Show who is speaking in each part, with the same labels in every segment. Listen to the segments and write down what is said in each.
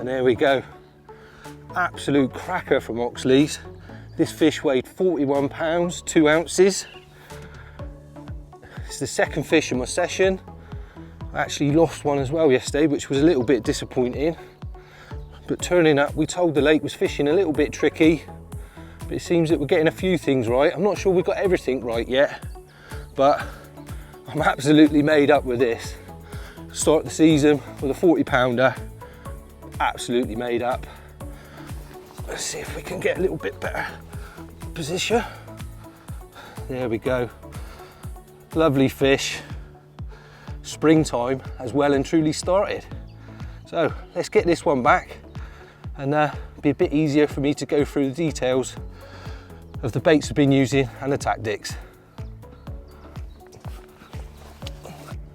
Speaker 1: And there we go. Absolute cracker from Oxlease. This fish weighed 41 pounds, 2 ounces. It's the second fish in my session. I actually lost one as well yesterday, which was a little bit disappointing. But turning up, we told the lake was fishing a little bit tricky, but it seems that we're getting a few things right. I'm not sure we've got everything right yet, but I'm absolutely made up with this. Start the season with a 40 pounder, absolutely made up. Let's see if we can get a little bit better position. There we go. Lovely fish. Springtime has well and truly started. So let's get this one back and be a bit easier for me to go through the details of the baits we've been using and the tactics.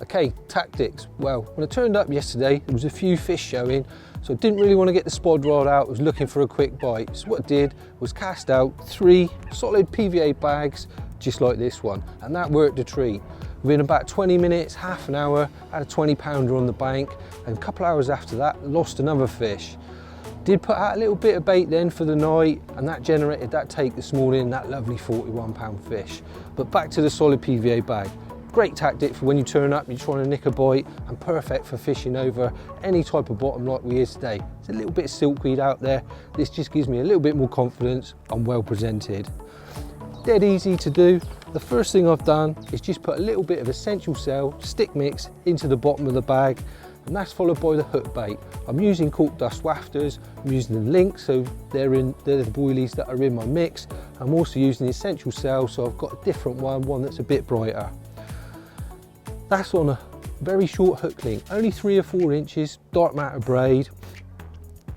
Speaker 1: Okay, tactics. Well, when I turned up yesterday, there was a few fish showing, so I didn't really want to get the spod rod out. I was looking for a quick bite. So what I did was cast out 3 solid PVA bags, just like this one, and that worked a treat. Within about 20 minutes, half an hour, I had a 20 pounder on the bank, and a couple hours after that, lost another fish. Did put out a little bit of bait then for the night, and that generated that take this morning, that lovely 41 pound fish. But back to the solid PVA bag. Great tactic for when you turn up, you're trying to nick a bite, and perfect for fishing over any type of bottom like we is today. There's a little bit of silkweed out there. This just gives me a little bit more confidence. I'm well presented. Dead easy to do. The first thing I've done is just put a little bit of essential cell stick mix into the bottom of the bag, and that's followed by the hook bait. I'm using cork dust wafters, I'm using the link, so they're the boilies that are in my mix. I'm also using the essential cell, so I've got a different one that's a bit brighter. That's on a very short hook link, only 3 or 4 inches, dark matter braid,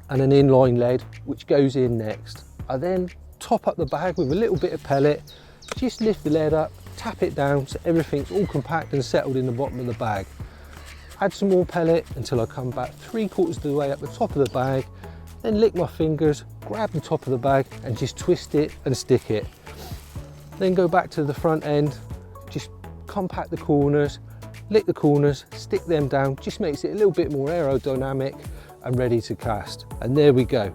Speaker 1: and an inline lead, which goes in next. I then top up the bag with a little bit of pellet, just lift the lead up, tap it down so everything's all compact and settled in the bottom of the bag. Add some more pellet until I come back 3/4 of the way up the top of the bag, then lick my fingers, grab the top of the bag and just twist it and stick it. Then go back to the front end, just compact the corners, lick the corners, stick them down, just makes it a little bit more aerodynamic and ready to cast. And there we go,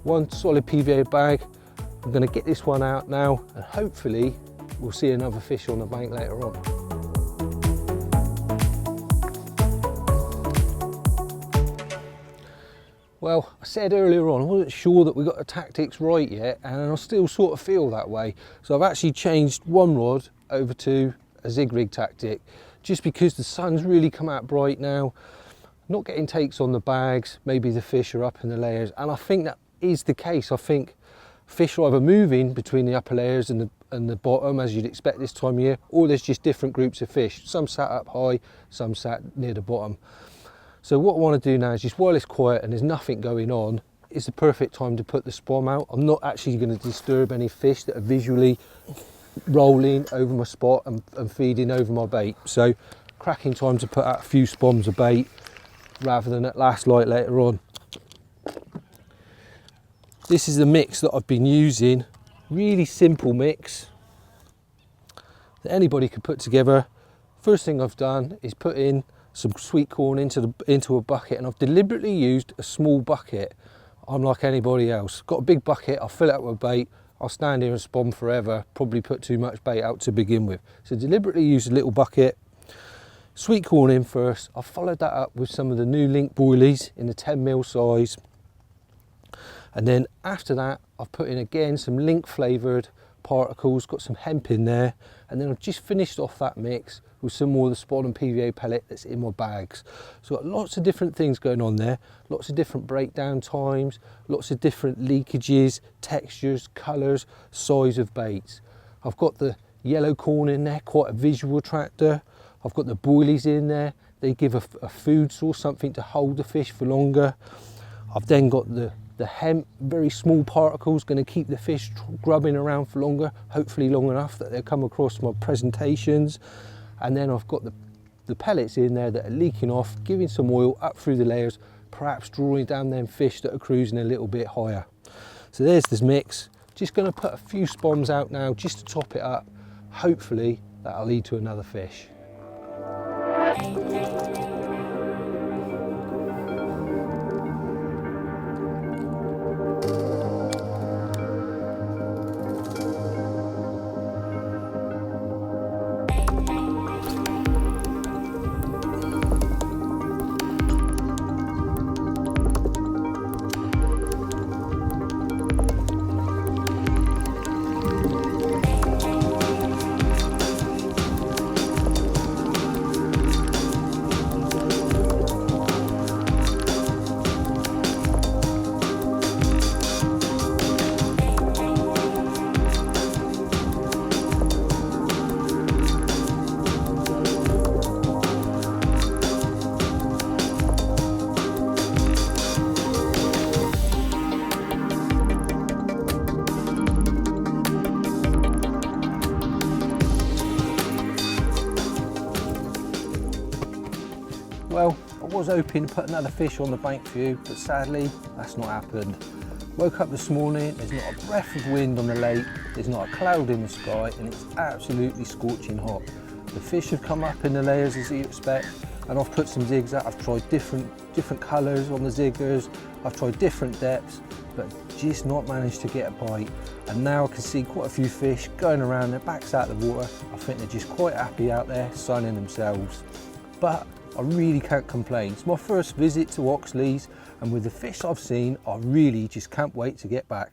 Speaker 1: one solid PVA bag. I'm going to get this one out now, and hopefully we'll see another fish on the bank later on. Well, I said earlier on, I wasn't sure that we got the tactics right yet, and I still sort of feel that way. So I've actually changed one rod over to a zig rig tactic, just because the sun's really come out bright now. Not getting takes on the bags, maybe the fish are up in the layers, and I think that is the case. I think fish are either moving between the upper layers and the bottom, as you'd expect this time of year, or there's just different groups of fish. Some sat up high, some sat near the bottom. So what I want to do now is, just while it's quiet and there's nothing going on, it's the perfect time to put the spom out. I'm not actually going to disturb any fish that are visually rolling over my spot and feeding over my bait. So cracking time to put out a few spoms of bait rather than at last light later on. This is the mix that I've been using, really simple mix that anybody could put together. First thing I've done is put in some sweet corn into a bucket, and I've deliberately used a small bucket. I'm like anybody else, got a big bucket, I'll fill it up with bait, I'll stand here and spom forever, probably put too much bait out to begin with. So deliberately use a little bucket, sweet corn in first. I've followed that up with some of the new link boilies in the 10mm size. And then after that, I've put in again some link flavoured particles, got some hemp in there, and then I've just finished off that mix with some more of the spod and PVA pellet that's in my bags. So I've got lots of different things going on there, lots of different breakdown times, lots of different leakages, textures, colours, size of baits. I've got the yellow corn in there, quite a visual attractor. I've got the boilies in there, they give a food source, something to hold the fish for longer. I've then got the hemp, very small particles, going to keep the fish grubbing around for longer, hopefully long enough that they'll come across my presentations. And then I've got the pellets in there that are leaking off, giving some oil up through the layers, perhaps drawing down them fish that are cruising a little bit higher. So there's this mix. Just going to put a few spoms out now just to top it up. Hopefully that'll lead to another fish. Well, I was hoping to put another fish on the bank for you, but sadly, that's not happened. Woke up this morning, there's not a breath of wind on the lake, there's not a cloud in the sky, and it's absolutely scorching hot. The fish have come up in the layers as you expect, and I've put some zigs out. I've tried different colours on the ziggers, I've tried different depths, but just not managed to get a bite. And now I can see quite a few fish going around, their backs out of the water. I think they're just quite happy out there, sunning themselves. But I really can't complain. It's my first visit to Oxlease, and with the fish I've seen, I really just can't wait to get back.